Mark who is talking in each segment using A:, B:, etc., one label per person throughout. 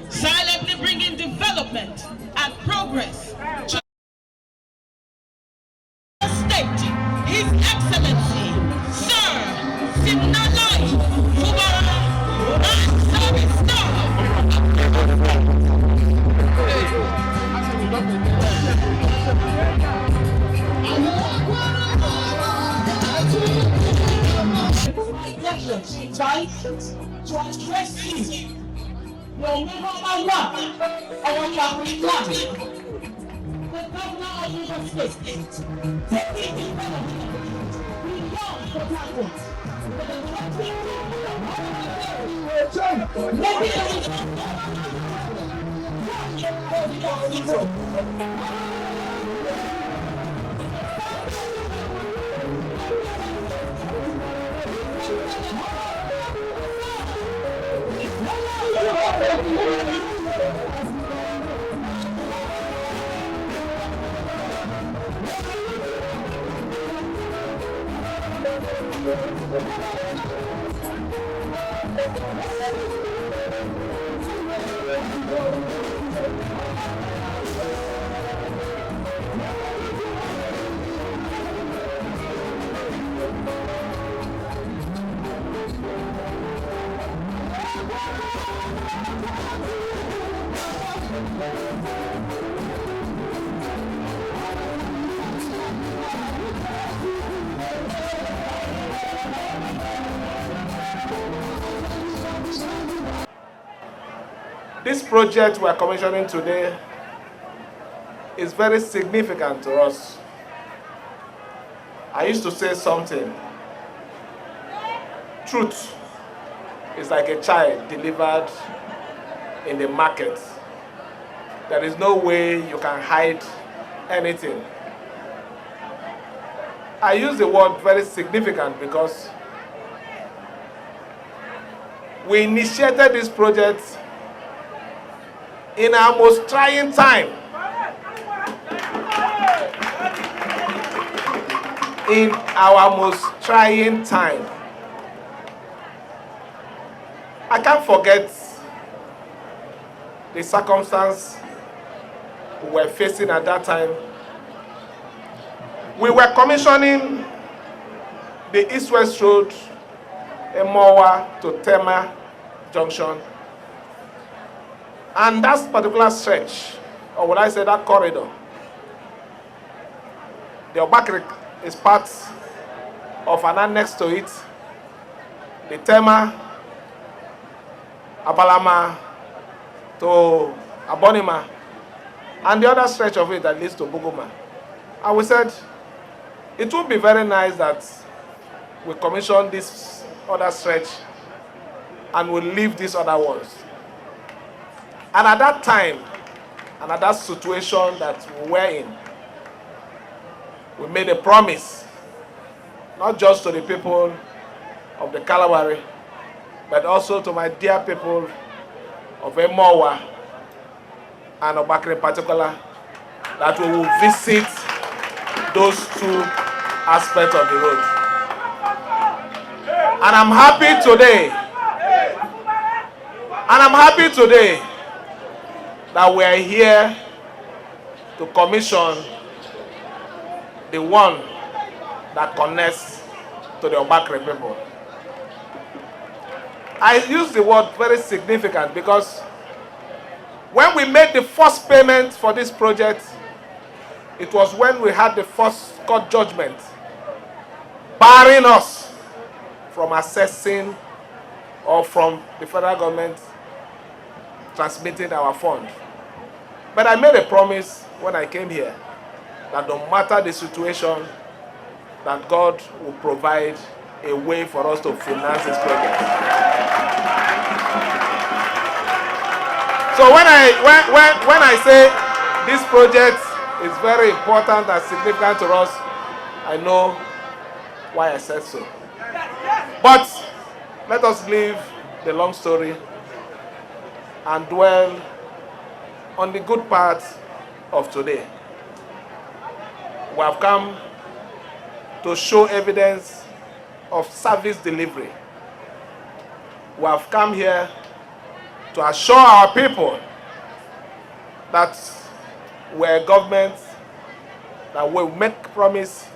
A: silently bringing development and progress to the state, His Excellency, Sir Siminalayi, Fubara, and service staff. Right to address you. Your number one, our Ogbakiri plan. The governor of Rivers State, taking development beyond Port Harcourt.
B: This project we are commissioning today is very significant to us. I used to say something. Truth is like a child delivered in the market. There is no way you can hide anything. I use the word very significant because we initiated this project in our most trying time. In our most trying time. I can't forget the circumstance we were facing at that time. We were commissioning the East-West Road, Emohua to Tema Junction. And that particular stretch, or would I say that corridor, the Ogbakiri is part of an annex to it. The Tema, Abalama to Abonima, and the other stretch of it that leads to Buguma. And we said, it would be very nice that we commission this other stretch and we leave these other ones. And at that time, and at that situation that we were in, we made a promise, not just to the people of the Kalawari, but also to my dear people of Emohua and Ogbakiri in particular, that we will visit those two aspects of the road. And I'm happy today, that we are here to commission the one that connects to the Ogbakiri people. I use the word very significant because when we made the first payment for this project, it was when we had the first court judgment barring us from assessing or from the federal government transmitting our fund. But I made a promise when I came here that no matter the situation, that God will provide a way for us to finance this project. So when I say this project is very important and significant to us, I know why I said so. But let us leave the long story and dwell on the good part of today. We have come to show evidence of service delivery. We have come here to assure our people that we're a government that will make promise,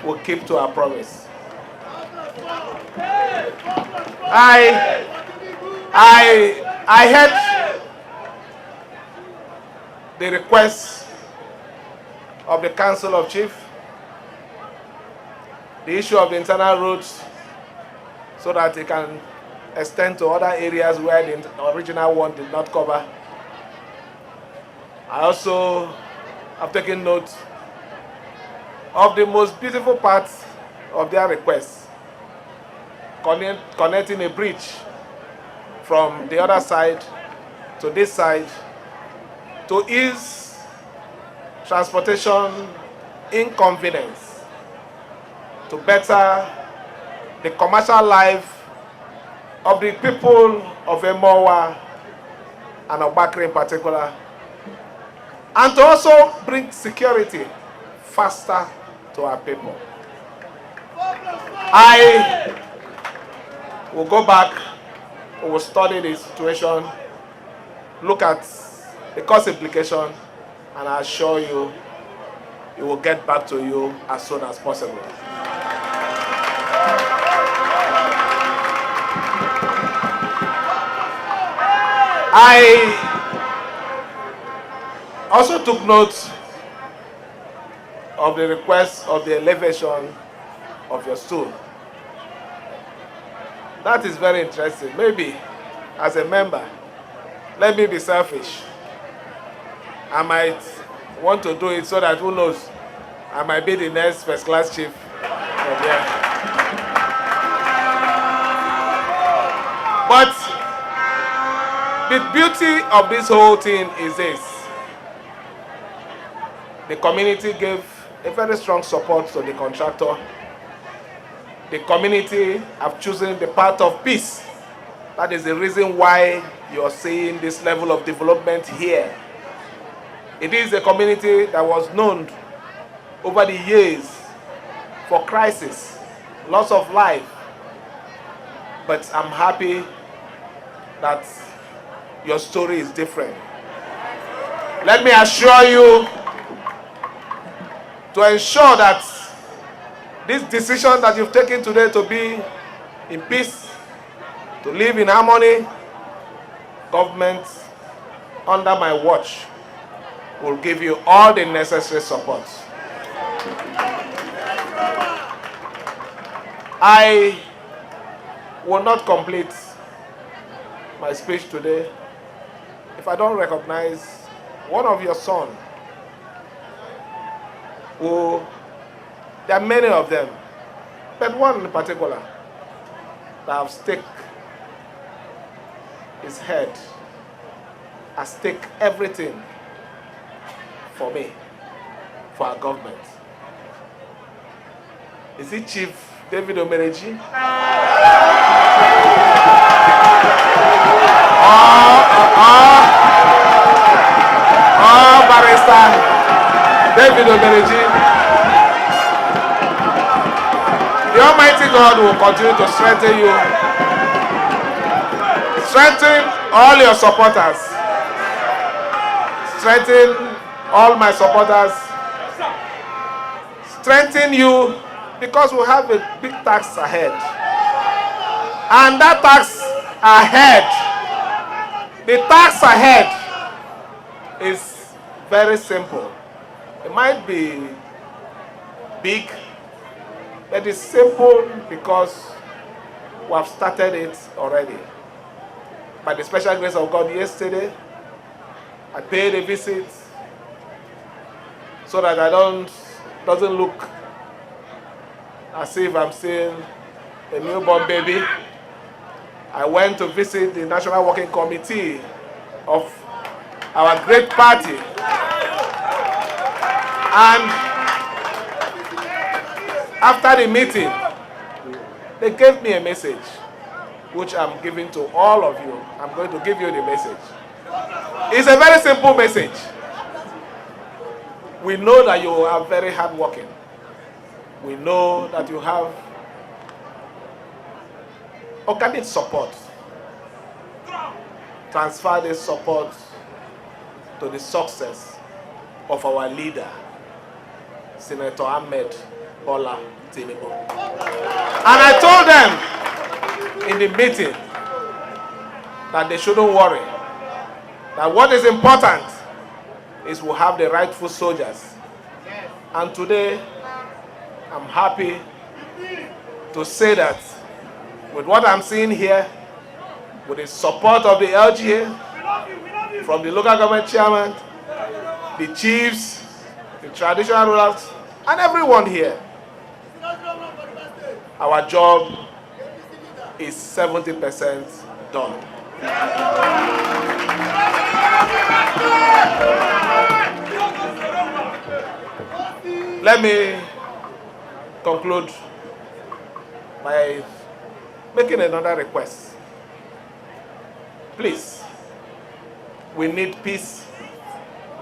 B: will keep to our promise. I heard the request of the Council of Chiefs, the issue of the internal roads, so that it can extend to other areas where the original one did not cover. I also have taken note of the most beautiful part of their request, connecting a bridge from the other side to this side to ease transportation inconvenience, to better the commercial life of the people of Emohua and Ogbakiri in particular, and to also bring security faster to our people. I will go back, we will study the situation, look at the cost implication, and I assure you, it will get back to you as soon as possible. I also took note of the request of the elevation of your stool. That is very interesting. Maybe as a member, let me be selfish. I might want to do it so that, who knows, I might be the next first class chief from here. But the beauty of this whole thing is this. The community gave a very strong support to the contractor. The community have chosen the path of peace. That is the reason why you're seeing this level of development here. It is a community that was known over the years for crisis, loss of life. But I'm happy that your story is different. Let me assure you, to ensure that this decision that you've taken today to be in peace, to live in harmony, government under my watch will give you all the necessary support. I will not complete my speech today if I don't recognize one of your sons who, there are many of them, but one in particular that have staked his head, has staked everything for me, for our government. Is it Chief David Omereji? Barrister David Omereji? The Almighty God will continue to strengthen you. Strengthen all your supporters. Strengthen all my supporters. Strengthen you, because we have a big task ahead. And that task ahead, the task ahead is very simple. It might be big, but it's simple because we have started it already. By the special grace of God, yesterday, I paid a visit so that doesn't look as if I'm still a newborn baby. I went to visit the National Working Committee of our great party. And after the meeting, they gave me a message, which I'm giving to all of you. I'm going to give you the message. It's a very simple message. We know that you are very hardworking. We know that you have organic support transfer this support to the success of our leader, Senator Ahmed Bola Tinubu. And I told them in the meeting that they shouldn't worry, that what is important is we have the rightful soldiers. And today, I'm happy to say that with what I'm seeing here, with the support of the LGA, from the local government chairman, the chiefs, the traditional rulers, and everyone here, our job is 70% done. Let me conclude by making another request. Please, we need peace,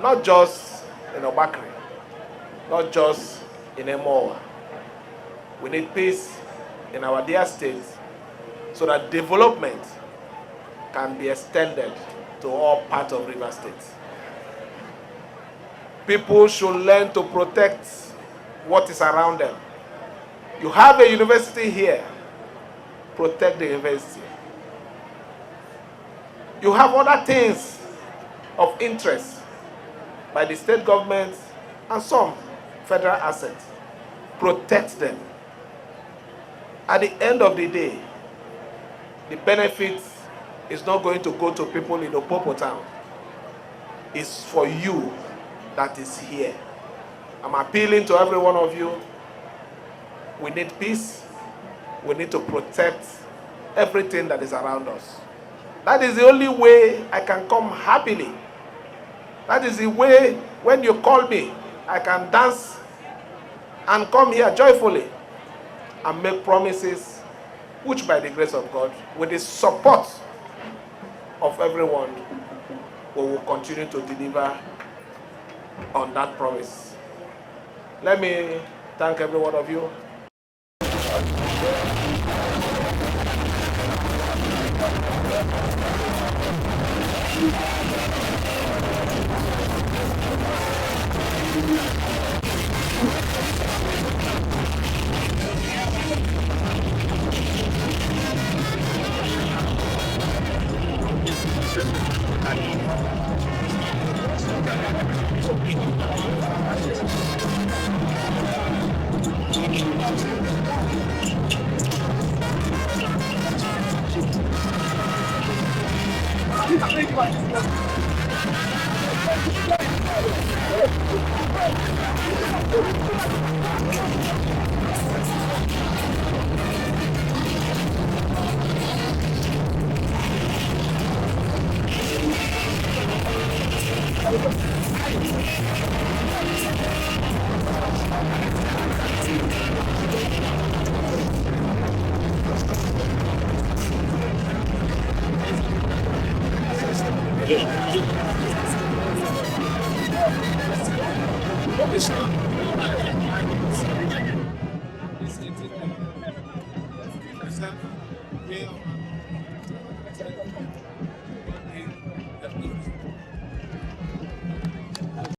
B: not just in Ogbakiri, not just in Emohua. We need peace in our dear state so that development can be extended to all parts of River State. People should learn to protect what is around them. You have a university here, protect the university. You have other things of interest by the state government and some federal assets. Protect them. At the end of the day, the benefit is not going to go to people in Opopo town. It's for you that is here. I'm appealing to every one of you. We need peace. We need to protect everything that is around us. That is the only way I can come happily. That is the way when you call me, I can dance and come here joyfully and make promises, which by the grace of God, with the support of everyone, we will continue to deliver on that promise. Let me thank every one of you. Yeah.